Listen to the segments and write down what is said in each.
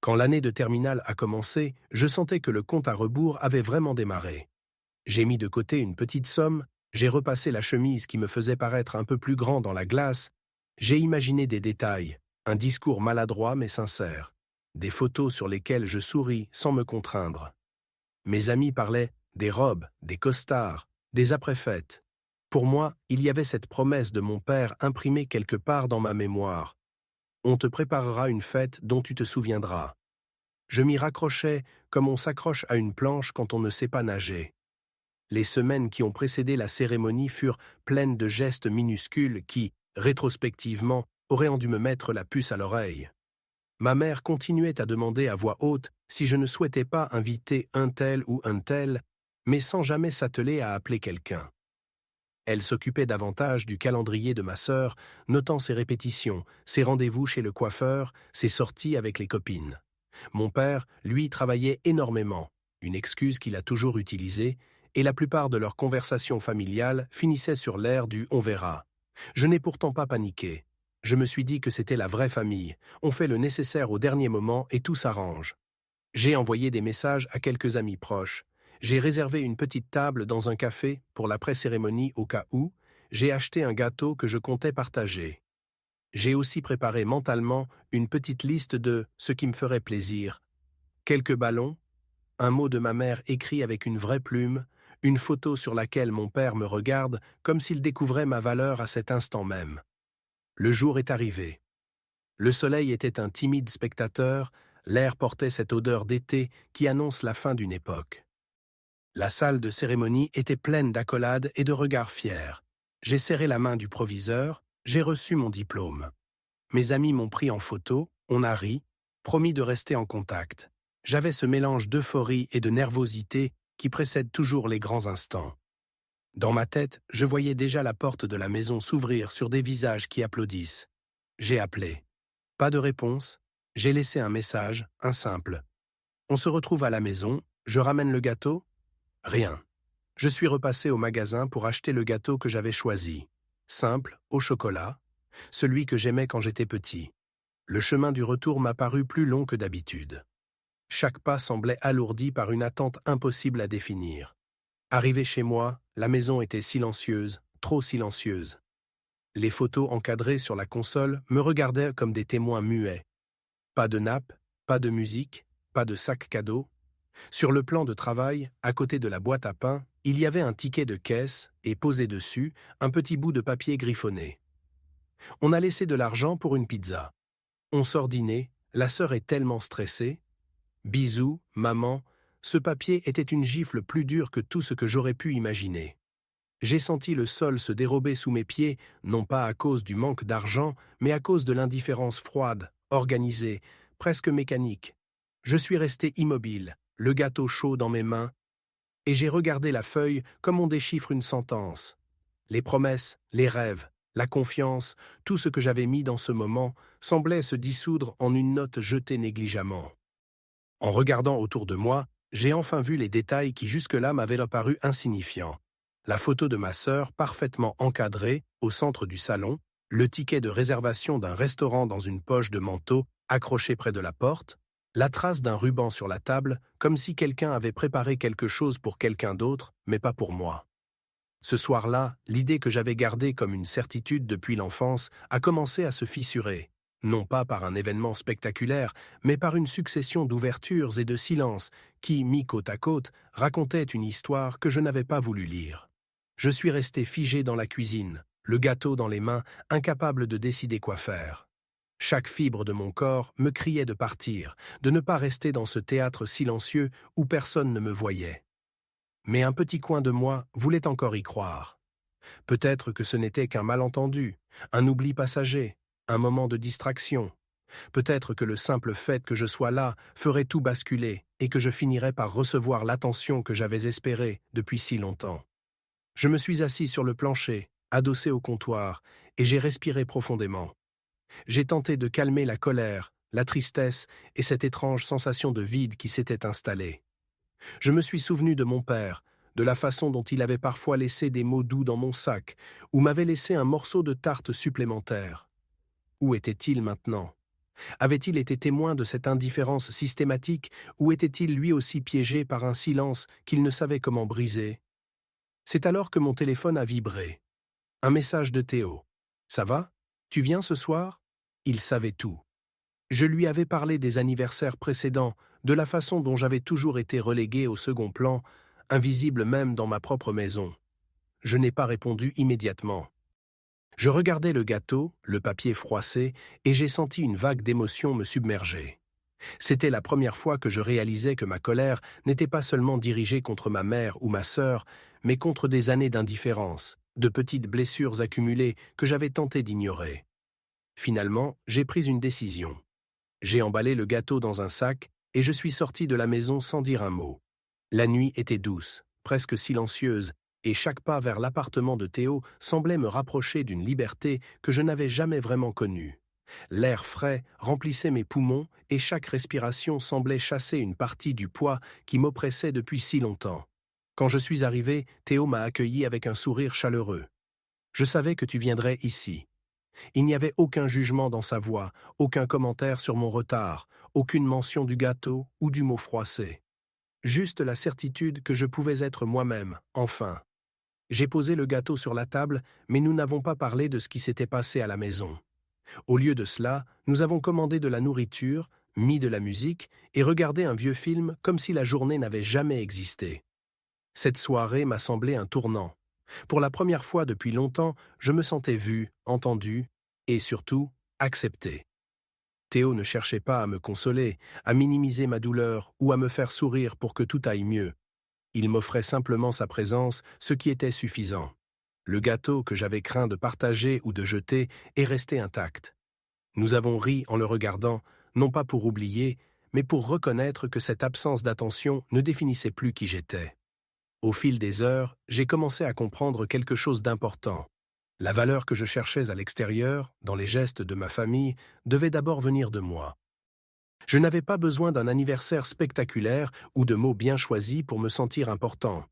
Quand l'année de terminale a commencé, je sentais que le compte à rebours avait vraiment démarré. J'ai mis de côté une petite somme, j'ai repassé la chemise qui me faisait paraître un peu plus grand dans la glace, j'ai imaginé des détails, un discours maladroit mais sincère, des photos sur lesquelles je souris sans me contraindre. Mes amis parlaient des robes, des costards, des après-fêtes. Pour moi, il y avait cette promesse de mon père imprimée quelque part dans ma mémoire. On te préparera une fête dont tu te souviendras. Je m'y raccrochais comme on s'accroche à une planche quand on ne sait pas nager. Les semaines qui ont précédé la cérémonie furent pleines de gestes minuscules qui, rétrospectivement, auraient dû me mettre la puce à l'oreille. Ma mère continuait à demander à voix haute si je ne souhaitais pas inviter un tel ou un tel, mais sans jamais s'atteler à appeler quelqu'un. Elle s'occupait davantage du calendrier de ma sœur, notant ses répétitions, ses rendez-vous chez le coiffeur, ses sorties avec les copines. Mon père, lui, travaillait énormément, une excuse qu'il a toujours utilisée, et la plupart de leurs conversations familiales finissaient sur l'air du « on verra ». Je n'ai pourtant pas paniqué. Je me suis dit que c'était la vraie famille, on fait le nécessaire au dernier moment et tout s'arrange. J'ai envoyé des messages à quelques amis proches. J'ai réservé une petite table dans un café pour la pré-cérémonie au cas où. J'ai acheté un gâteau que je comptais partager. J'ai aussi préparé mentalement une petite liste de ce qui me ferait plaisir. Quelques ballons, un mot de ma mère écrit avec une vraie plume, une photo sur laquelle mon père me regarde comme s'il découvrait ma valeur à cet instant même. Le jour est arrivé. Le soleil était un timide spectateur, l'air portait cette odeur d'été qui annonce la fin d'une époque. La salle de cérémonie était pleine d'accolades et de regards fiers. J'ai serré la main du proviseur, j'ai reçu mon diplôme. Mes amis m'ont pris en photo, on a ri, promis de rester en contact. J'avais ce mélange d'euphorie et de nervosité qui précède toujours les grands instants. Dans ma tête, je voyais déjà la porte de la maison s'ouvrir sur des visages qui applaudissent. J'ai appelé. Pas de réponse, j'ai laissé un message, un simple. On se retrouve à la maison, je ramène le gâteau? Rien. Je suis repassé au magasin pour acheter le gâteau que j'avais choisi. Simple, au chocolat, celui que j'aimais quand j'étais petit. Le chemin du retour m'a paru plus long que d'habitude. Chaque pas semblait alourdi par une attente impossible à définir. Arrivé chez moi, la maison était silencieuse, trop silencieuse. Les photos encadrées sur la console me regardaient comme des témoins muets. Pas de nappe, pas de musique, pas de sac cadeau. Sur le plan de travail, à côté de la boîte à pain, il y avait un ticket de caisse et posé dessus un petit bout de papier griffonné. On a laissé de l'argent pour une pizza. On sort dîner, la sœur est tellement stressée. Bisous, maman, ce papier était une gifle plus dure que tout ce que j'aurais pu imaginer. J'ai senti le sol se dérober sous mes pieds, non pas à cause du manque d'argent, mais à cause de l'indifférence froide, organisée, presque mécanique. Je suis resté immobile, le gâteau chaud dans mes mains, et j'ai regardé la feuille comme on déchiffre une sentence. Les promesses, les rêves, la confiance, tout ce que j'avais mis dans ce moment semblait se dissoudre en une note jetée négligemment. En regardant autour de moi, j'ai enfin vu les détails qui jusque-là m'avaient apparu insignifiants. La photo de ma sœur parfaitement encadrée au centre du salon, le ticket de réservation d'un restaurant dans une poche de manteau accroché près de la porte, la trace d'un ruban sur la table, comme si quelqu'un avait préparé quelque chose pour quelqu'un d'autre, mais pas pour moi. Ce soir-là, l'idée que j'avais gardée comme une certitude depuis l'enfance a commencé à se fissurer, non pas par un événement spectaculaire, mais par une succession d'ouvertures et de silences qui, mis côte à côte, racontaient une histoire que je n'avais pas voulu lire. Je suis resté figé dans la cuisine, le gâteau dans les mains, incapable de décider quoi faire. Chaque fibre de mon corps me criait de partir, de ne pas rester dans ce théâtre silencieux où personne ne me voyait. Mais un petit coin de moi voulait encore y croire. Peut-être que ce n'était qu'un malentendu, un oubli passager, un moment de distraction. Peut-être que le simple fait que je sois là ferait tout basculer et que je finirais par recevoir l'attention que j'avais espérée depuis si longtemps. Je me suis assis sur le plancher, adossé au comptoir, et j'ai respiré profondément. J'ai tenté de calmer la colère, la tristesse et cette étrange sensation de vide qui s'était installée. Je me suis souvenu de mon père, de la façon dont il avait parfois laissé des mots doux dans mon sac, ou m'avait laissé un morceau de tarte supplémentaire. Où était-il maintenant? Avait-il été témoin de cette indifférence systématique ou était-il lui aussi piégé par un silence qu'il ne savait comment briser? C'est alors que mon téléphone a vibré. Un message de Théo. « Ça va? Tu viens ce soir ?» Il savait tout. Je lui avais parlé des anniversaires précédents, de la façon dont j'avais toujours été relégué au second plan, invisible même dans ma propre maison. Je n'ai pas répondu immédiatement. Je regardais le gâteau, le papier froissé, et j'ai senti une vague d'émotion me submerger. C'était la première fois que je réalisais que ma colère n'était pas seulement dirigée contre ma mère ou ma sœur, mais contre des années d'indifférence, de petites blessures accumulées que j'avais tenté d'ignorer. Finalement, j'ai pris une décision. J'ai emballé le gâteau dans un sac et je suis sorti de la maison sans dire un mot. La nuit était douce, presque silencieuse, et chaque pas vers l'appartement de Théo semblait me rapprocher d'une liberté que je n'avais jamais vraiment connue. L'air frais remplissait mes poumons et chaque respiration semblait chasser une partie du poids qui m'oppressait depuis si longtemps. Quand je suis arrivé, Théo m'a accueilli avec un sourire chaleureux. « Je savais que tu viendrais ici. » Il n'y avait aucun jugement dans sa voix, aucun commentaire sur mon retard, aucune mention du gâteau ou du mot froissé. Juste la certitude que je pouvais être moi-même, enfin. J'ai posé le gâteau sur la table, mais nous n'avons pas parlé de ce qui s'était passé à la maison. Au lieu de cela, nous avons commandé de la nourriture, mis de la musique et regardé un vieux film comme si la journée n'avait jamais existé. Cette soirée m'a semblé un tournant. Pour la première fois depuis longtemps, je me sentais vu, entendu et surtout accepté. Théo ne cherchait pas à me consoler, à minimiser ma douleur ou à me faire sourire pour que tout aille mieux. Il m'offrait simplement sa présence, ce qui était suffisant. Le gâteau que j'avais craint de partager ou de jeter est resté intact. Nous avons ri en le regardant, non pas pour oublier, mais pour reconnaître que cette absence d'attention ne définissait plus qui j'étais. Au fil des heures, j'ai commencé à comprendre quelque chose d'important. La valeur que je cherchais à l'extérieur, dans les gestes de ma famille, devait d'abord venir de moi. Je n'avais pas besoin d'un anniversaire spectaculaire ou de mots bien choisis pour me sentir important.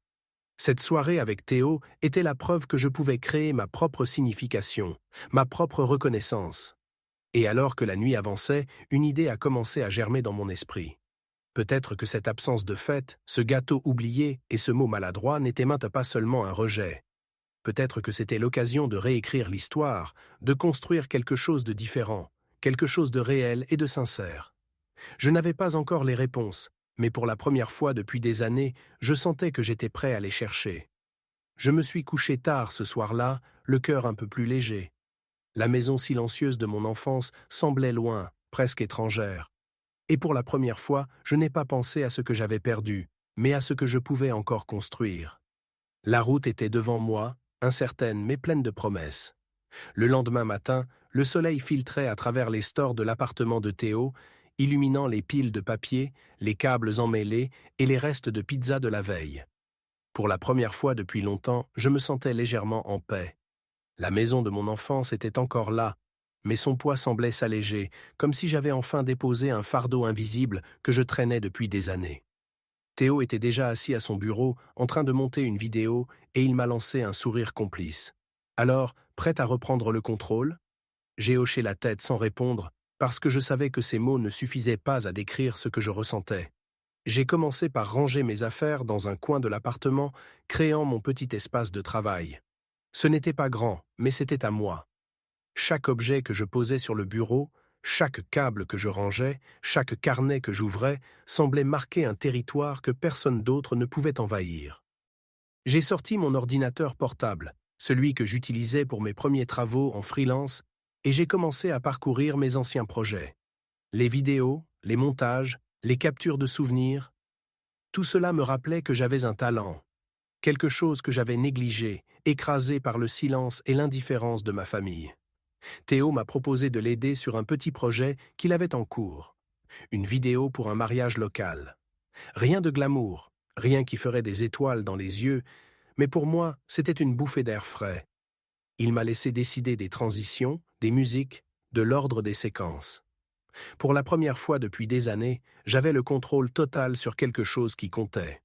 Cette soirée avec Théo était la preuve que je pouvais créer ma propre signification, ma propre reconnaissance. Et alors que la nuit avançait, une idée a commencé à germer dans mon esprit. Peut-être que cette absence de fête, ce gâteau oublié et ce mot maladroit n'étaient maintenant pas seulement un rejet. Peut-être que c'était l'occasion de réécrire l'histoire, de construire quelque chose de différent, quelque chose de réel et de sincère. Je n'avais pas encore les réponses, mais pour la première fois depuis des années, je sentais que j'étais prêt à les chercher. Je me suis couché tard ce soir-là, le cœur un peu plus léger. La maison silencieuse de mon enfance semblait loin, presque étrangère. Et pour la première fois, je n'ai pas pensé à ce que j'avais perdu, mais à ce que je pouvais encore construire. La route était devant moi, incertaine mais pleine de promesses. Le lendemain matin, le soleil filtrait à travers les stores de l'appartement de Théo, illuminant les piles de papier, les câbles emmêlés et les restes de pizza de la veille. Pour la première fois depuis longtemps, je me sentais légèrement en paix. La maison de mon enfance était encore là, mais son poids semblait s'alléger, comme si j'avais enfin déposé un fardeau invisible que je traînais depuis des années. Théo était déjà assis à son bureau, en train de monter une vidéo, et il m'a lancé un sourire complice. Alors, prêt à reprendre le contrôle, j'ai hoché la tête sans répondre, parce que je savais que ces mots ne suffisaient pas à décrire ce que je ressentais. J'ai commencé par ranger mes affaires dans un coin de l'appartement, créant mon petit espace de travail. Ce n'était pas grand, mais c'était à moi. Chaque objet que je posais sur le bureau, chaque câble que je rangeais, chaque carnet que j'ouvrais, semblait marquer un territoire que personne d'autre ne pouvait envahir. J'ai sorti mon ordinateur portable, celui que j'utilisais pour mes premiers travaux en freelance, et j'ai commencé à parcourir mes anciens projets. Les vidéos, les montages, les captures de souvenirs, tout cela me rappelait que j'avais un talent, quelque chose que j'avais négligé, écrasé par le silence et l'indifférence de ma famille. Théo m'a proposé de l'aider sur un petit projet qu'il avait en cours. Une vidéo pour un mariage local. Rien de glamour, rien qui ferait des étoiles dans les yeux, mais pour moi, c'était une bouffée d'air frais. Il m'a laissé décider des transitions, des musiques, de l'ordre des séquences. Pour la première fois depuis des années, j'avais le contrôle total sur quelque chose qui comptait.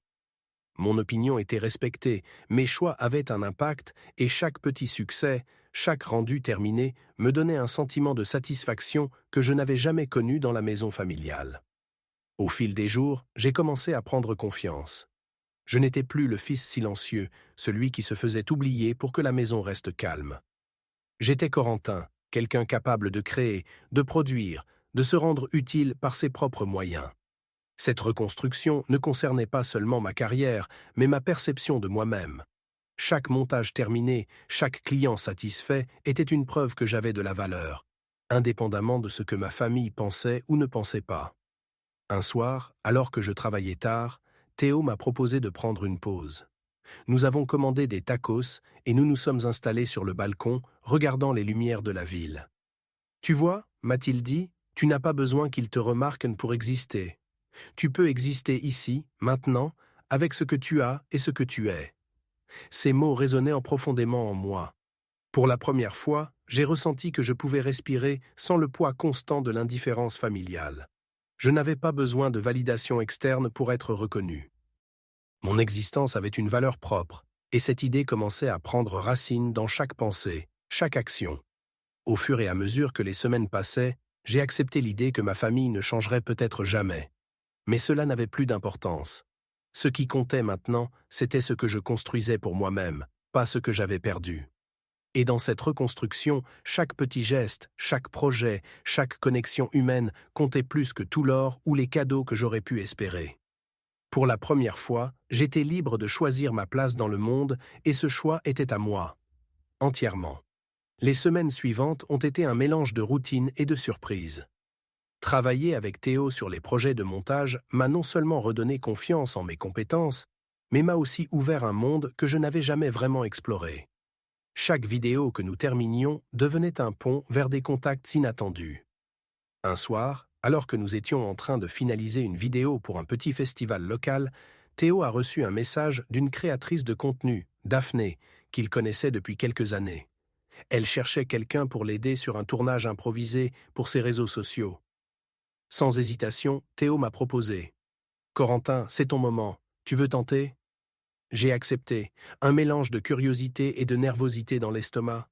Mon opinion était respectée, mes choix avaient un impact et chaque petit succès, chaque rendu terminé me donnait un sentiment de satisfaction que je n'avais jamais connu dans la maison familiale. Au fil des jours, j'ai commencé à prendre confiance. Je n'étais plus le fils silencieux, celui qui se faisait oublier pour que la maison reste calme. J'étais Corentin, quelqu'un capable de créer, de produire, de se rendre utile par ses propres moyens. Cette reconstruction ne concernait pas seulement ma carrière, mais ma perception de moi-même. Chaque montage terminé, chaque client satisfait était une preuve que j'avais de la valeur, indépendamment de ce que ma famille pensait ou ne pensait pas. Un soir, alors que je travaillais tard, Théo m'a proposé de prendre une pause. Nous avons commandé des tacos et nous nous sommes installés sur le balcon, regardant les lumières de la ville. « Tu vois, m'a-t-il dit, tu n'as pas besoin qu'ils te remarquent pour exister. Tu peux exister ici, maintenant, avec ce que tu as et ce que tu es. » Ces mots résonnaient profondément en moi. Pour la première fois, j'ai ressenti que je pouvais respirer sans le poids constant de l'indifférence familiale. Je n'avais pas besoin de validation externe pour être reconnu. Mon existence avait une valeur propre, et cette idée commençait à prendre racine dans chaque pensée, chaque action. Au fur et à mesure que les semaines passaient, j'ai accepté l'idée que ma famille ne changerait peut-être jamais. Mais cela n'avait plus d'importance. Ce qui comptait maintenant, c'était ce que je construisais pour moi-même, pas ce que j'avais perdu. Et dans cette reconstruction, chaque petit geste, chaque projet, chaque connexion humaine comptait plus que tout l'or ou les cadeaux que j'aurais pu espérer. Pour la première fois, j'étais libre de choisir ma place dans le monde et ce choix était à moi, entièrement. Les semaines suivantes ont été un mélange de routine et de surprise. Travailler avec Théo sur les projets de montage m'a non seulement redonné confiance en mes compétences, mais m'a aussi ouvert un monde que je n'avais jamais vraiment exploré. Chaque vidéo que nous terminions devenait un pont vers des contacts inattendus. Un soir, alors que nous étions en train de finaliser une vidéo pour un petit festival local, Théo a reçu un message d'une créatrice de contenu, Daphné, qu'il connaissait depuis quelques années. Elle cherchait quelqu'un pour l'aider sur un tournage improvisé pour ses réseaux sociaux. Sans hésitation, Théo m'a proposé. « Corentin, c'est ton moment. Tu veux tenter ?» J'ai accepté, un mélange de curiosité et de nervosité dans l'estomac.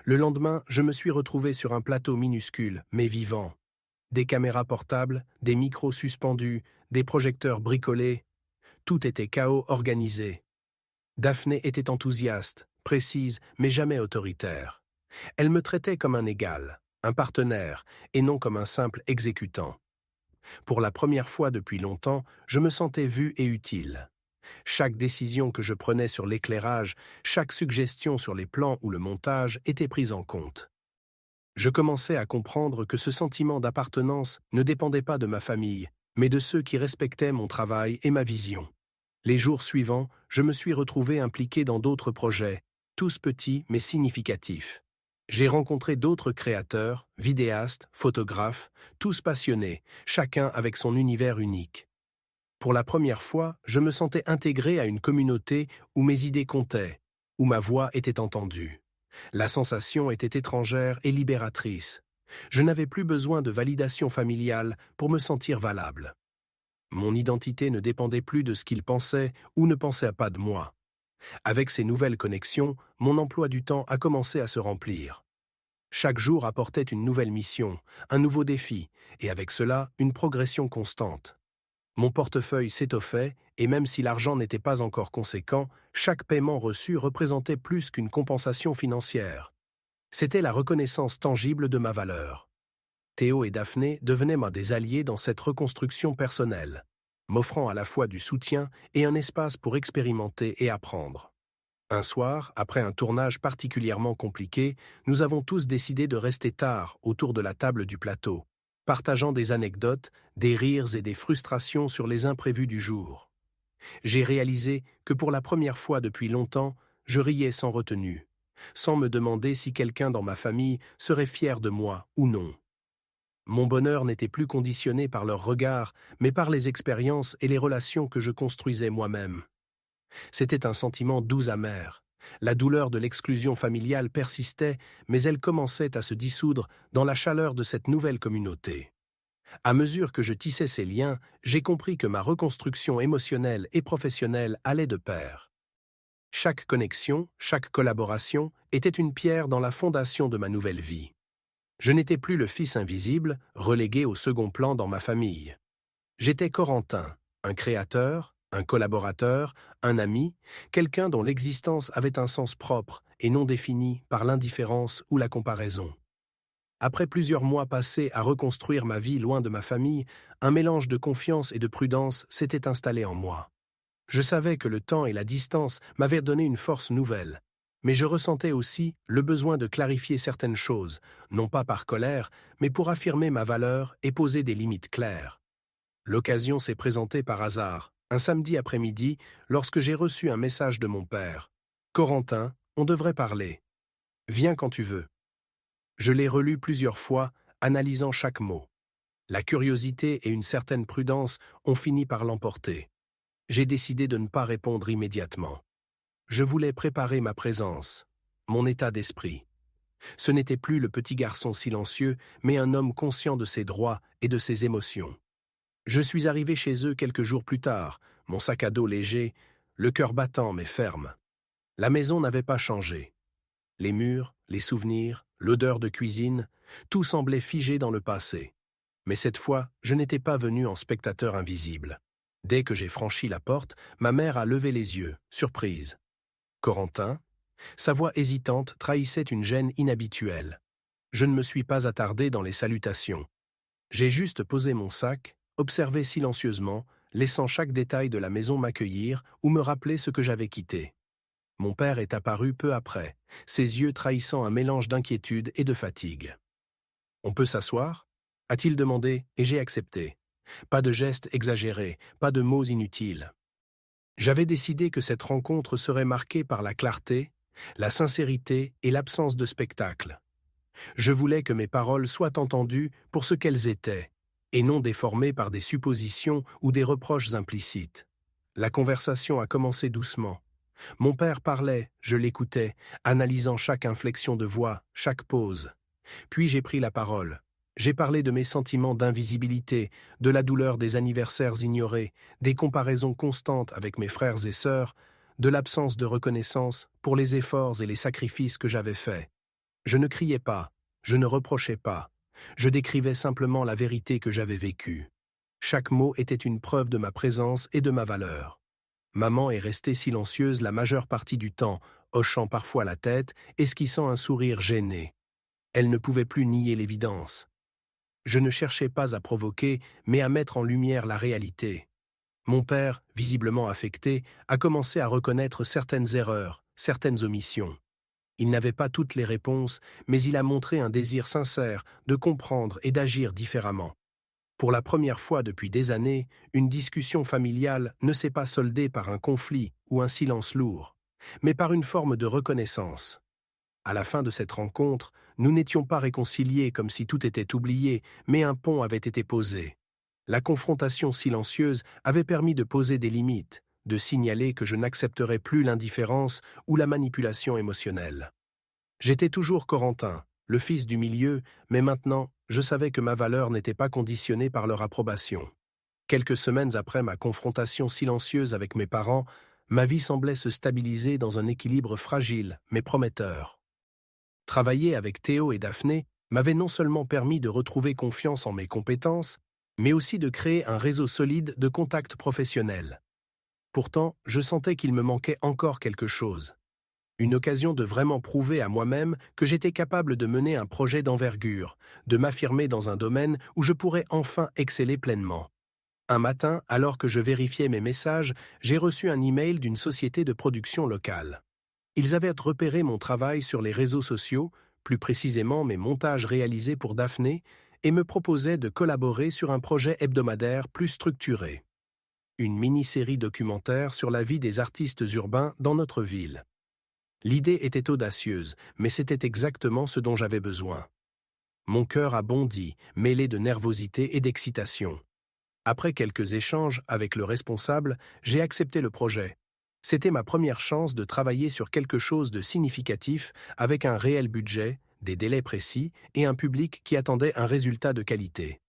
Le lendemain, je me suis retrouvé sur un plateau minuscule, mais vivant. Des caméras portables, des micros suspendus, des projecteurs bricolés. Tout était chaos organisé. Daphné était enthousiaste, précise, mais jamais autoritaire. Elle me traitait comme un égal, un partenaire, et non comme un simple exécutant. Pour la première fois depuis longtemps, je me sentais vu et utile. Chaque décision que je prenais sur l'éclairage, chaque suggestion sur les plans ou le montage était prise en compte. Je commençais à comprendre que ce sentiment d'appartenance ne dépendait pas de ma famille, mais de ceux qui respectaient mon travail et ma vision. Les jours suivants, je me suis retrouvé impliqué dans d'autres projets, tous petits mais significatifs. J'ai rencontré d'autres créateurs, vidéastes, photographes, tous passionnés, chacun avec son univers unique. Pour la première fois, je me sentais intégré à une communauté où mes idées comptaient, où ma voix était entendue. La sensation était étrangère et libératrice. Je n'avais plus besoin de validation familiale pour me sentir valable. Mon identité ne dépendait plus de ce qu'ils pensaient ou ne pensaient pas de moi. Avec ces nouvelles connexions, mon emploi du temps a commencé à se remplir. Chaque jour apportait une nouvelle mission, un nouveau défi, et avec cela, une progression constante. Mon portefeuille s'étoffait, et même si l'argent n'était pas encore conséquent, chaque paiement reçu représentait plus qu'une compensation financière. C'était la reconnaissance tangible de ma valeur. Théo et Daphné devenaient des alliés dans cette reconstruction personnelle, m'offrant à la fois du soutien et un espace pour expérimenter et apprendre. Un soir, après un tournage particulièrement compliqué, nous avons tous décidé de rester tard autour de la table du plateau, partageant des anecdotes, des rires et des frustrations sur les imprévus du jour. J'ai réalisé que pour la première fois depuis longtemps, je riais sans retenue, sans me demander si quelqu'un dans ma famille serait fier de moi ou non. Mon bonheur n'était plus conditionné par leurs regards, mais par les expériences et les relations que je construisais moi-même. C'était un sentiment doux amer. La douleur de l'exclusion familiale persistait, mais elle commençait à se dissoudre dans la chaleur de cette nouvelle communauté. À mesure que je tissais ces liens, j'ai compris que ma reconstruction émotionnelle et professionnelle allait de pair. Chaque connexion, chaque collaboration était une pierre dans la fondation de ma nouvelle vie. Je n'étais plus le fils invisible, relégué au second plan dans ma famille. J'étais Corentin, un créateur, un collaborateur, un ami, quelqu'un dont l'existence avait un sens propre et non défini par l'indifférence ou la comparaison. Après plusieurs mois passés à reconstruire ma vie loin de ma famille, un mélange de confiance et de prudence s'était installé en moi. Je savais que le temps et la distance m'avaient donné une force nouvelle, mais je ressentais aussi le besoin de clarifier certaines choses, non pas par colère, mais pour affirmer ma valeur et poser des limites claires. L'occasion s'est présentée par hasard, un samedi après-midi, lorsque j'ai reçu un message de mon père. « Corentin, on devrait parler. Viens quand tu veux. » Je l'ai relu plusieurs fois, analysant chaque mot. La curiosité et une certaine prudence ont fini par l'emporter. J'ai décidé de ne pas répondre immédiatement. Je voulais préparer ma présence, mon état d'esprit. Ce n'était plus le petit garçon silencieux, mais un homme conscient de ses droits et de ses émotions. Je suis arrivé chez eux quelques jours plus tard, mon sac à dos léger, le cœur battant mais ferme. La maison n'avait pas changé. Les murs, les souvenirs, l'odeur de cuisine, tout semblait figé dans le passé. Mais cette fois, je n'étais pas venu en spectateur invisible. Dès que j'ai franchi la porte, ma mère a levé les yeux, surprise. « Corentin ?» Sa voix hésitante trahissait une gêne inhabituelle. Je ne me suis pas attardé dans les salutations. J'ai juste posé mon sac, observé silencieusement, laissant chaque détail de la maison m'accueillir ou me rappeler ce que j'avais quitté. Mon père est apparu peu après, ses yeux trahissant un mélange d'inquiétude et de fatigue. « On peut s'asseoir » a-t-il demandé, et j'ai accepté. Pas de gestes exagérés, pas de mots inutiles. J'avais décidé que cette rencontre serait marquée par la clarté, la sincérité et l'absence de spectacle. Je voulais que mes paroles soient entendues pour ce qu'elles étaient, et non déformées par des suppositions ou des reproches implicites. La conversation a commencé doucement. Mon père parlait, je l'écoutais, analysant chaque inflexion de voix, chaque pause. Puis j'ai pris la parole. J'ai parlé de mes sentiments d'invisibilité, de la douleur des anniversaires ignorés, des comparaisons constantes avec mes frères et sœurs, de l'absence de reconnaissance pour les efforts et les sacrifices que j'avais faits. Je ne criais pas, je ne reprochais pas, je décrivais simplement la vérité que j'avais vécue. Chaque mot était une preuve de ma présence et de ma valeur. Maman est restée silencieuse la majeure partie du temps, hochant parfois la tête, esquissant un sourire gêné. Elle ne pouvait plus nier l'évidence. Je ne cherchais pas à provoquer, mais à mettre en lumière la réalité. Mon père, visiblement affecté, a commencé à reconnaître certaines erreurs, certaines omissions. Il n'avait pas toutes les réponses, mais il a montré un désir sincère de comprendre et d'agir différemment. Pour la première fois depuis des années, une discussion familiale ne s'est pas soldée par un conflit ou un silence lourd, mais par une forme de reconnaissance. À la fin de cette rencontre, nous n'étions pas réconciliés comme si tout était oublié, mais un pont avait été posé. La confrontation silencieuse avait permis de poser des limites, de signaler que je n'accepterais plus l'indifférence ou la manipulation émotionnelle. J'étais toujours Corentin, le fils du milieu, mais maintenant, je savais que ma valeur n'était pas conditionnée par leur approbation. Quelques semaines après ma confrontation silencieuse avec mes parents, ma vie semblait se stabiliser dans un équilibre fragile, mais prometteur. Travailler avec Théo et Daphné m'avait non seulement permis de retrouver confiance en mes compétences, mais aussi de créer un réseau solide de contacts professionnels. Pourtant, je sentais qu'il me manquait encore quelque chose. Une occasion de vraiment prouver à moi-même que j'étais capable de mener un projet d'envergure, de m'affirmer dans un domaine où je pourrais enfin exceller pleinement. Un matin, alors que je vérifiais mes messages, j'ai reçu un email d'une société de production locale. Ils avaient repéré mon travail sur les réseaux sociaux, plus précisément mes montages réalisés pour Daphné, et me proposaient de collaborer sur un projet hebdomadaire plus structuré. Une mini-série documentaire sur la vie des artistes urbains dans notre ville. L'idée était audacieuse, mais c'était exactement ce dont j'avais besoin. Mon cœur a bondi, mêlé de nervosité et d'excitation. Après quelques échanges avec le responsable, j'ai accepté le projet. C'était ma première chance de travailler sur quelque chose de significatif avec un réel budget, des délais précis et un public qui attendait un résultat de qualité.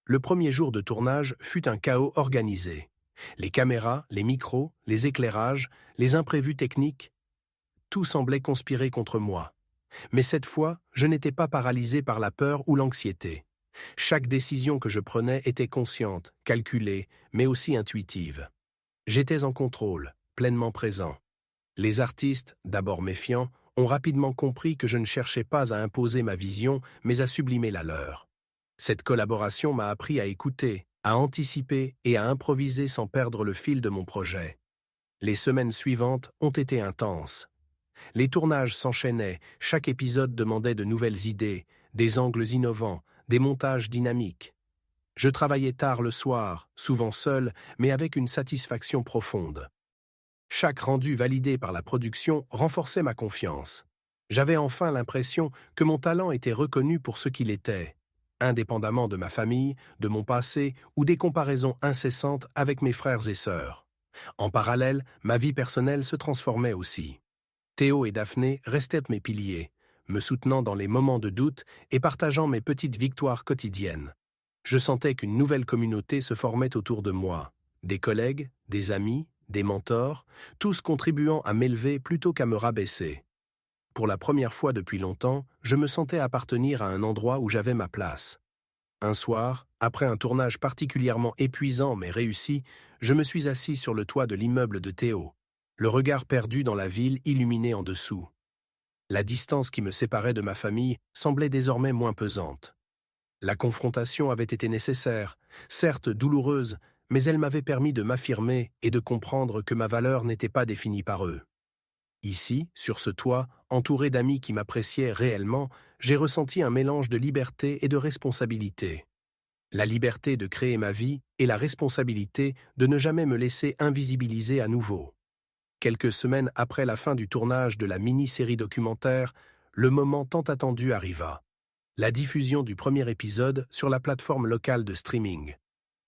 Le premier jour de tournage fut un chaos organisé. Les caméras, les micros, les éclairages, les imprévus techniques, tout semblait conspirer contre moi. Mais cette fois, je n'étais pas paralysé par la peur ou l'anxiété. Chaque décision que je prenais était consciente, calculée, mais aussi intuitive. J'étais en contrôle, pleinement présent. Les artistes, d'abord méfiants, ont rapidement compris que je ne cherchais pas à imposer ma vision, mais à sublimer la leur. Cette collaboration m'a appris à écouter, à anticiper et à improviser sans perdre le fil de mon projet. Les semaines suivantes ont été intenses. Les tournages s'enchaînaient, chaque épisode demandait de nouvelles idées, des angles innovants, des montages dynamiques. Je travaillais tard le soir, souvent seul, mais avec une satisfaction profonde. Chaque rendu validé par la production renforçait ma confiance. J'avais enfin l'impression que mon talent était reconnu pour ce qu'il était, indépendamment de ma famille, de mon passé ou des comparaisons incessantes avec mes frères et sœurs. En parallèle, ma vie personnelle se transformait aussi. Théo et Daphné restaient mes piliers, me soutenant dans les moments de doute et partageant mes petites victoires quotidiennes. Je sentais qu'une nouvelle communauté se formait autour de moi, des collègues, des amis, des mentors, tous contribuant à m'élever plutôt qu'à me rabaisser. Pour la première fois depuis longtemps, je me sentais appartenir à un endroit où j'avais ma place. Un soir, après un tournage particulièrement épuisant mais réussi, je me suis assis sur le toit de l'immeuble de Théo, le regard perdu dans la ville illuminée en dessous. La distance qui me séparait de ma famille semblait désormais moins pesante. La confrontation avait été nécessaire, certes douloureuse, mais elle m'avait permis de m'affirmer et de comprendre que ma valeur n'était pas définie par eux. Ici, sur ce toit, entouré d'amis qui m'appréciaient réellement, j'ai ressenti un mélange de liberté et de responsabilité. La liberté de créer ma vie et la responsabilité de ne jamais me laisser invisibiliser à nouveau. Quelques semaines après la fin du tournage de la mini-série documentaire, le moment tant attendu arriva. La diffusion du premier épisode sur la plateforme locale de streaming.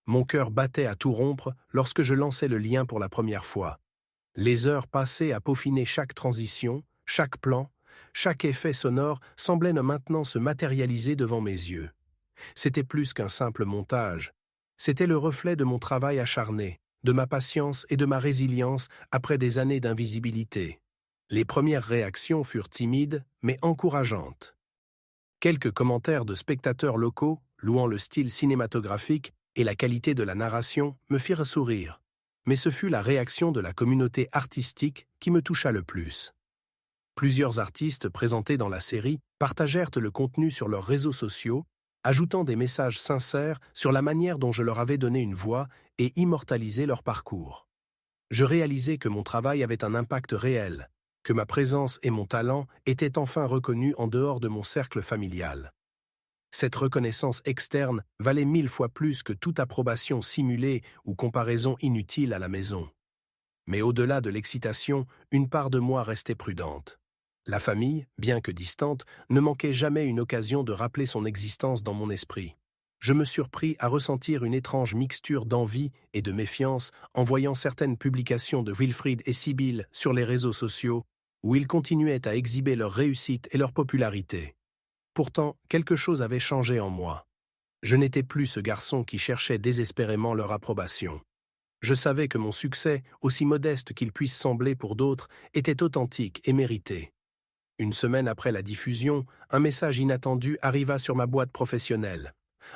Mon cœur battait à tout rompre lorsque je lançais le lien pour la première fois. Les heures passées à peaufiner chaque transition, chaque plan, chaque effet sonore semblaient maintenant se matérialiser devant mes yeux. C'était plus qu'un simple montage. C'était le reflet de mon travail acharné, de ma patience et de ma résilience après des années d'invisibilité. Les premières réactions furent timides, mais encourageantes. Quelques commentaires de spectateurs locaux, louant le style cinématographique et la qualité de la narration, me firent sourire. Mais ce fut la réaction de la communauté artistique qui me toucha le plus. Plusieurs artistes présentés dans la série partagèrent le contenu sur leurs réseaux sociaux, ajoutant des messages sincères sur la manière dont je leur avais donné une voix et immortalisé leur parcours. Je réalisais que mon travail avait un impact réel, que ma présence et mon talent étaient enfin reconnus en dehors de mon cercle familial. Cette reconnaissance externe valait 1000 fois plus que toute approbation simulée ou comparaison inutile à la maison. Mais au-delà de l'excitation, une part de moi restait prudente. La famille, bien que distante, ne manquait jamais une occasion de rappeler son existence dans mon esprit. Je me surpris à ressentir une étrange mixture d'envie et de méfiance en voyant certaines publications de Wilfried et Sibylle sur les réseaux sociaux, où ils continuaient à exhiber leur réussite et leur popularité. Pourtant, quelque chose avait changé en moi. Je n'étais plus ce garçon qui cherchait désespérément leur approbation. Je savais que mon succès, aussi modeste qu'il puisse sembler pour d'autres, était authentique et mérité. Une semaine après la diffusion, un message inattendu arriva sur ma boîte professionnelle.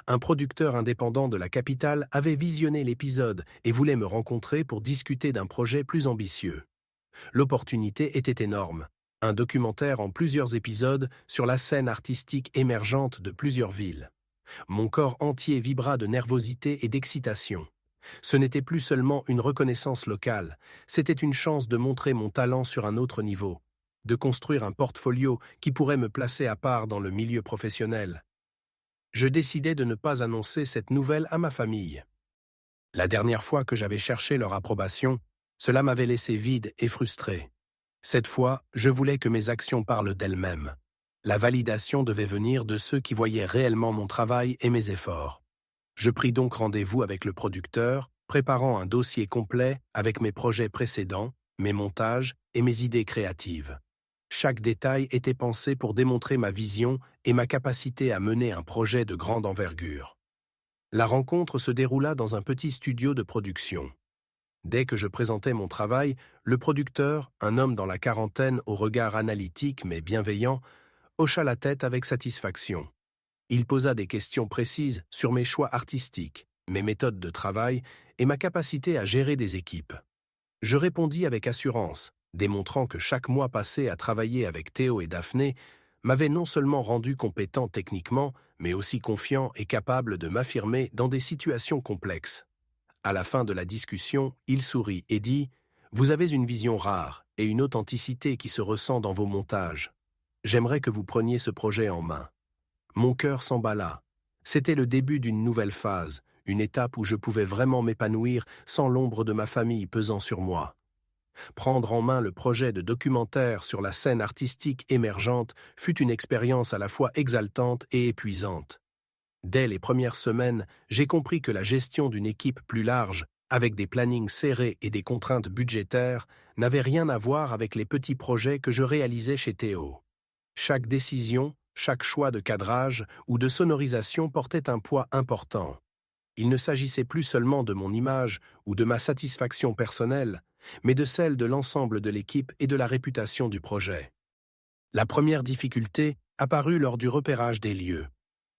Un producteur indépendant de la capitale avait visionné l'épisode et voulait me rencontrer pour discuter d'un projet plus ambitieux. L'opportunité était énorme. Un documentaire en plusieurs épisodes sur la scène artistique émergente de plusieurs villes. Mon corps entier vibra de nervosité et d'excitation. Ce n'était plus seulement une reconnaissance locale, c'était une chance de montrer mon talent sur un autre niveau, de construire un portfolio qui pourrait me placer à part dans le milieu professionnel. Je décidai de ne pas annoncer cette nouvelle à ma famille. La dernière fois que j'avais cherché leur approbation, cela m'avait laissé vide et frustré. Cette fois, je voulais que mes actions parlent d'elles-mêmes. La validation devait venir de ceux qui voyaient réellement mon travail et mes efforts. Je pris donc rendez-vous avec le producteur, préparant un dossier complet avec mes projets précédents, mes montages et mes idées créatives. Chaque détail était pensé pour démontrer ma vision et ma capacité à mener un projet de grande envergure. La rencontre se déroula dans un petit studio de production. Dès que je présentais mon travail, le producteur, un homme dans la quarantaine au regard analytique mais bienveillant, hocha la tête avec satisfaction. Il posa des questions précises sur mes choix artistiques, mes méthodes de travail et ma capacité à gérer des équipes. Je répondis avec assurance, démontrant que chaque mois passé à travailler avec Théo et Daphné m'avait non seulement rendu compétent techniquement, mais aussi confiant et capable de m'affirmer dans des situations complexes. À la fin de la discussion, il sourit et dit « Vous avez une vision rare et une authenticité qui se ressent dans vos montages. J'aimerais que vous preniez ce projet en main. » Mon cœur s'emballa. C'était le début d'une nouvelle phase, une étape où je pouvais vraiment m'épanouir sans l'ombre de ma famille pesant sur moi. Prendre en main le projet de documentaire sur la scène artistique émergente fut une expérience à la fois exaltante et épuisante. Dès les premières semaines, j'ai compris que la gestion d'une équipe plus large, avec des plannings serrés et des contraintes budgétaires, n'avait rien à voir avec les petits projets que je réalisais chez Théo. Chaque décision, chaque choix de cadrage ou de sonorisation portait un poids important. Il ne s'agissait plus seulement de mon image ou de ma satisfaction personnelle, mais de celle de l'ensemble de l'équipe et de la réputation du projet. La première difficulté apparut lors du repérage des lieux.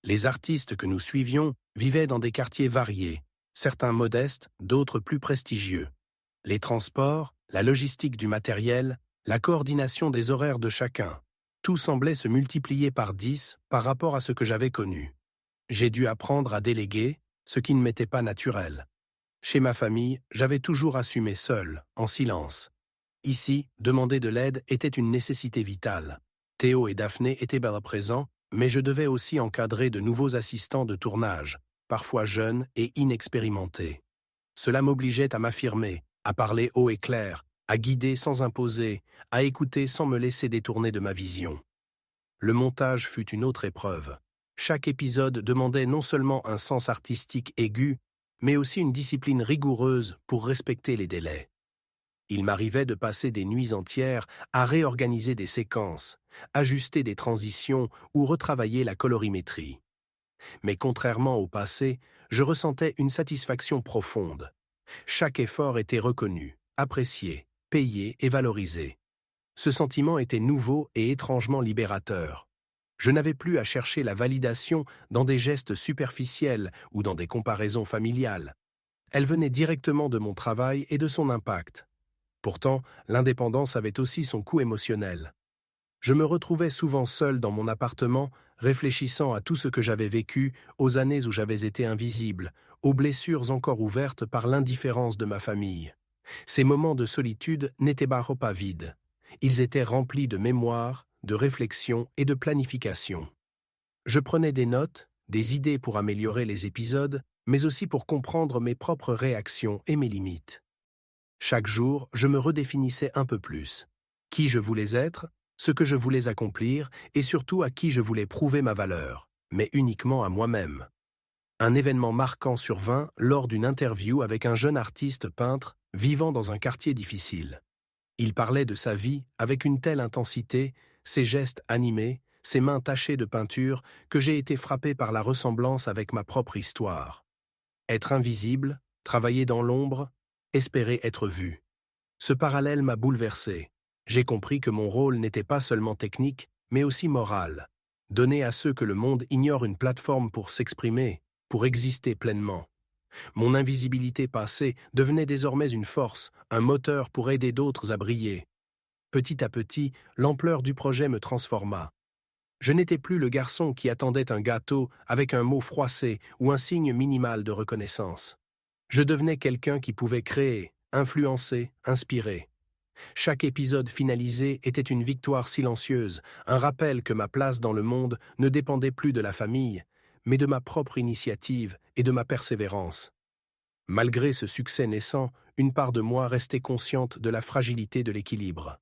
Les artistes que nous suivions vivaient dans des quartiers variés, certains modestes, d'autres plus prestigieux. Les transports, la logistique du matériel, la coordination des horaires de chacun, tout semblait se multiplier par 10 par rapport à ce que j'avais connu. J'ai dû apprendre à déléguer, ce qui ne m'était pas naturel. Chez ma famille, j'avais toujours assumé seul, en silence. Ici, demander de l'aide était une nécessité vitale. Théo et Daphné étaient bien présents, mais je devais aussi encadrer de nouveaux assistants de tournage, parfois jeunes et inexpérimentés. Cela m'obligeait à m'affirmer, à parler haut et clair, à guider sans imposer, à écouter sans me laisser détourner de ma vision. Le montage fut une autre épreuve. Chaque épisode demandait non seulement un sens artistique aigu, mais aussi une discipline rigoureuse pour respecter les délais. Il m'arrivait de passer des nuits entières à réorganiser des séquences, ajuster des transitions ou retravailler la colorimétrie. Mais contrairement au passé, je ressentais une satisfaction profonde. Chaque effort était reconnu, apprécié, payé et valorisé. Ce sentiment était nouveau et étrangement libérateur. Je n'avais plus à chercher la validation dans des gestes superficiels ou dans des comparaisons familiales. Elle venait directement de mon travail et de son impact. Pourtant, l'indépendance avait aussi son coût émotionnel. Je me retrouvais souvent seul dans mon appartement, réfléchissant à tout ce que j'avais vécu, aux années où j'avais été invisible, aux blessures encore ouvertes par l'indifférence de ma famille. Ces moments de solitude n'étaient pas vides. Ils étaient remplis de mémoire, de réflexion et de planification. Je prenais des notes, des idées pour améliorer les épisodes, mais aussi pour comprendre mes propres réactions et mes limites. Chaque jour, je me redéfinissais un peu plus. Qui je voulais être, ce que je voulais accomplir et surtout à qui je voulais prouver ma valeur, mais uniquement à moi-même. Un événement marquant survint lors d'une interview avec un jeune artiste peintre vivant dans un quartier difficile. Il parlait de sa vie avec une telle intensité, ses gestes animés, ses mains tachées de peinture, que j'ai été frappé par la ressemblance avec ma propre histoire. Être invisible, travailler dans l'ombre, espérer être vu. Ce parallèle m'a bouleversé. J'ai compris que mon rôle n'était pas seulement technique, mais aussi moral. Donner à ceux que le monde ignore une plateforme pour s'exprimer, pour exister pleinement. Mon invisibilité passée devenait désormais une force, un moteur pour aider d'autres à briller. Petit à petit, l'ampleur du projet me transforma. Je n'étais plus le garçon qui attendait un gâteau avec un mot froissé ou un signe minimal de reconnaissance. Je devenais quelqu'un qui pouvait créer, influencer, inspirer. Chaque épisode finalisé était une victoire silencieuse, un rappel que ma place dans le monde ne dépendait plus de la famille, mais de ma propre initiative et de ma persévérance. Malgré ce succès naissant, une part de moi restait consciente de la fragilité de l'équilibre.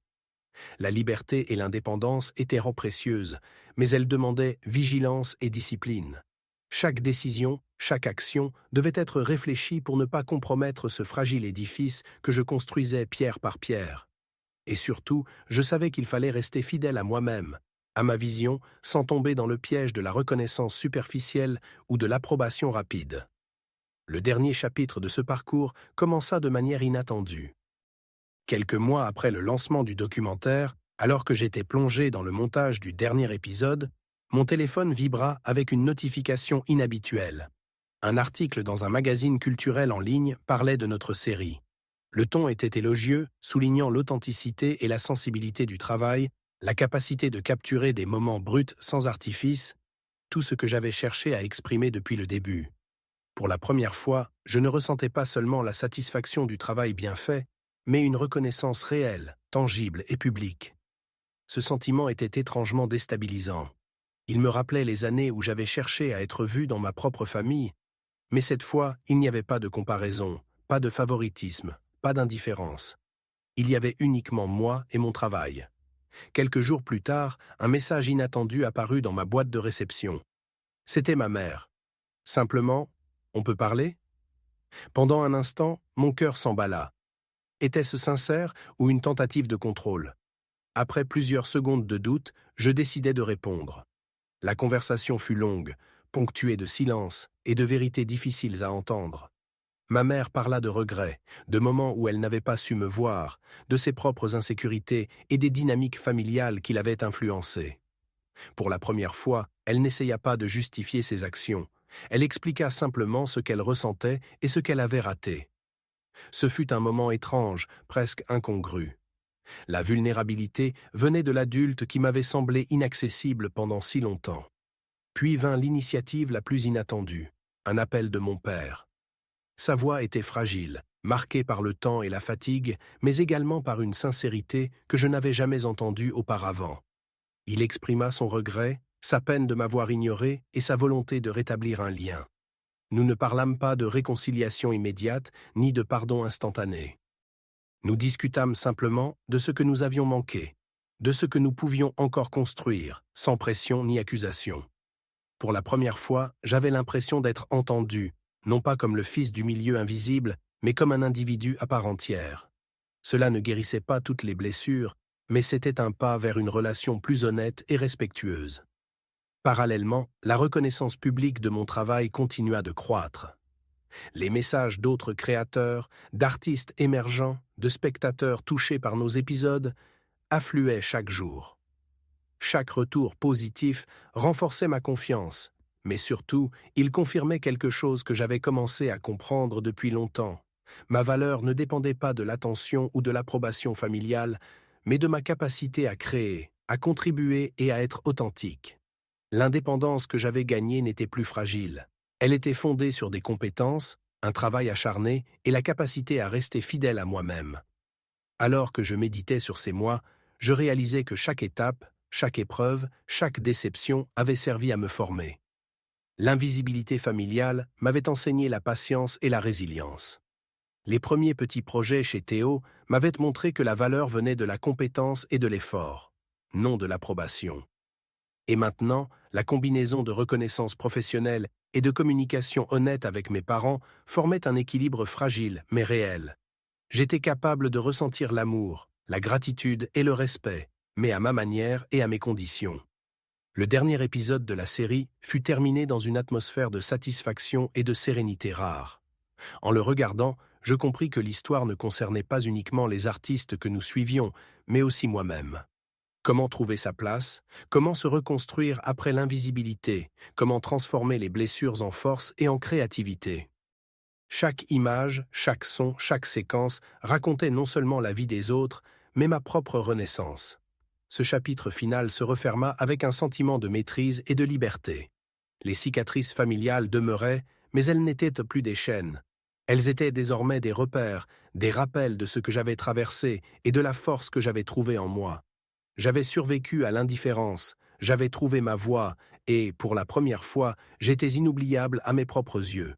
La liberté et l'indépendance étaient précieuses, mais elles demandaient vigilance et discipline. Chaque décision, chaque action devait être réfléchie pour ne pas compromettre ce fragile édifice que je construisais pierre par pierre. Et surtout, je savais qu'il fallait rester fidèle à moi-même, à ma vision, sans tomber dans le piège de la reconnaissance superficielle ou de l'approbation rapide. Le dernier chapitre de ce parcours commença de manière inattendue. Quelques mois après le lancement du documentaire, alors que j'étais plongé dans le montage du dernier épisode, mon téléphone vibra avec une notification inhabituelle. Un article dans un magazine culturel en ligne parlait de notre série. Le ton était élogieux, soulignant l'authenticité et la sensibilité du travail, la capacité de capturer des moments bruts sans artifice, tout ce que j'avais cherché à exprimer depuis le début. Pour la première fois, je ne ressentais pas seulement la satisfaction du travail bien fait, mais une reconnaissance réelle, tangible et publique. Ce sentiment était étrangement déstabilisant. Il me rappelait les années où j'avais cherché à être vu dans ma propre famille, mais cette fois, il n'y avait pas de comparaison, pas de favoritisme, pas d'indifférence. Il y avait uniquement moi et mon travail. Quelques jours plus tard, un message inattendu apparut dans ma boîte de réception. C'était ma mère. Simplement, « On peut parler ?» Pendant un instant, mon cœur s'emballa. Était-ce sincère ou une tentative de contrôle? Après plusieurs secondes de doute, je décidai de répondre. La conversation fut longue, ponctuée de silence et de vérités difficiles à entendre. Ma mère parla de regrets, de moments où elle n'avait pas su me voir, de ses propres insécurités et des dynamiques familiales qui l'avaient influencée. Pour la première fois, elle n'essaya pas de justifier ses actions. Elle expliqua simplement ce qu'elle ressentait et ce qu'elle avait raté. Ce fut un moment étrange, presque incongru. La vulnérabilité venait de l'adulte qui m'avait semblé inaccessible pendant si longtemps. Puis vint l'initiative la plus inattendue, un appel de mon père. Sa voix était fragile, marquée par le temps et la fatigue, mais également par une sincérité que je n'avais jamais entendue auparavant. Il exprima son regret, sa peine de m'avoir ignoré et sa volonté de rétablir un lien. Nous ne parlâmes pas de réconciliation immédiate ni de pardon instantané. Nous discutâmes simplement de ce que nous avions manqué, de ce que nous pouvions encore construire, sans pression ni accusation. Pour la première fois, j'avais l'impression d'être entendu, non pas comme le fils du milieu invisible, mais comme un individu à part entière. Cela ne guérissait pas toutes les blessures, mais c'était un pas vers une relation plus honnête et respectueuse. Parallèlement, la reconnaissance publique de mon travail continua de croître. Les messages d'autres créateurs, d'artistes émergents, de spectateurs touchés par nos épisodes, affluaient chaque jour. Chaque retour positif renforçait ma confiance, mais surtout, il confirmait quelque chose que j'avais commencé à comprendre depuis longtemps. Ma valeur ne dépendait pas de l'attention ou de l'approbation familiale, mais de ma capacité à créer, à contribuer et à être authentique. L'indépendance que j'avais gagnée n'était plus fragile. Elle était fondée sur des compétences, un travail acharné et la capacité à rester fidèle à moi-même. Alors que je méditais sur ces mois, je réalisais que chaque étape, chaque épreuve, chaque déception avait servi à me former. L'invisibilité familiale m'avait enseigné la patience et la résilience. Les premiers petits projets chez Théo m'avaient montré que la valeur venait de la compétence et de l'effort, non de l'approbation. Et maintenant, la combinaison de reconnaissance professionnelle et de communication honnête avec mes parents formait un équilibre fragile mais réel. J'étais capable de ressentir l'amour, la gratitude et le respect, mais à ma manière et à mes conditions. Le dernier épisode de la série fut terminé dans une atmosphère de satisfaction et de sérénité rare. En le regardant, je compris que l'histoire ne concernait pas uniquement les artistes que nous suivions, mais aussi moi-même. Comment trouver sa place? Comment se reconstruire après l'invisibilité? Comment transformer les blessures en force et en créativité? Chaque image, chaque son, chaque séquence racontait non seulement la vie des autres, mais ma propre renaissance. Ce chapitre final se referma avec un sentiment de maîtrise et de liberté. Les cicatrices familiales demeuraient, mais elles n'étaient plus des chaînes. Elles étaient désormais des repères, des rappels de ce que j'avais traversé et de la force que j'avais trouvée en moi. J'avais survécu à l'indifférence, j'avais trouvé ma voie et, pour la première fois, j'étais inoubliable à mes propres yeux.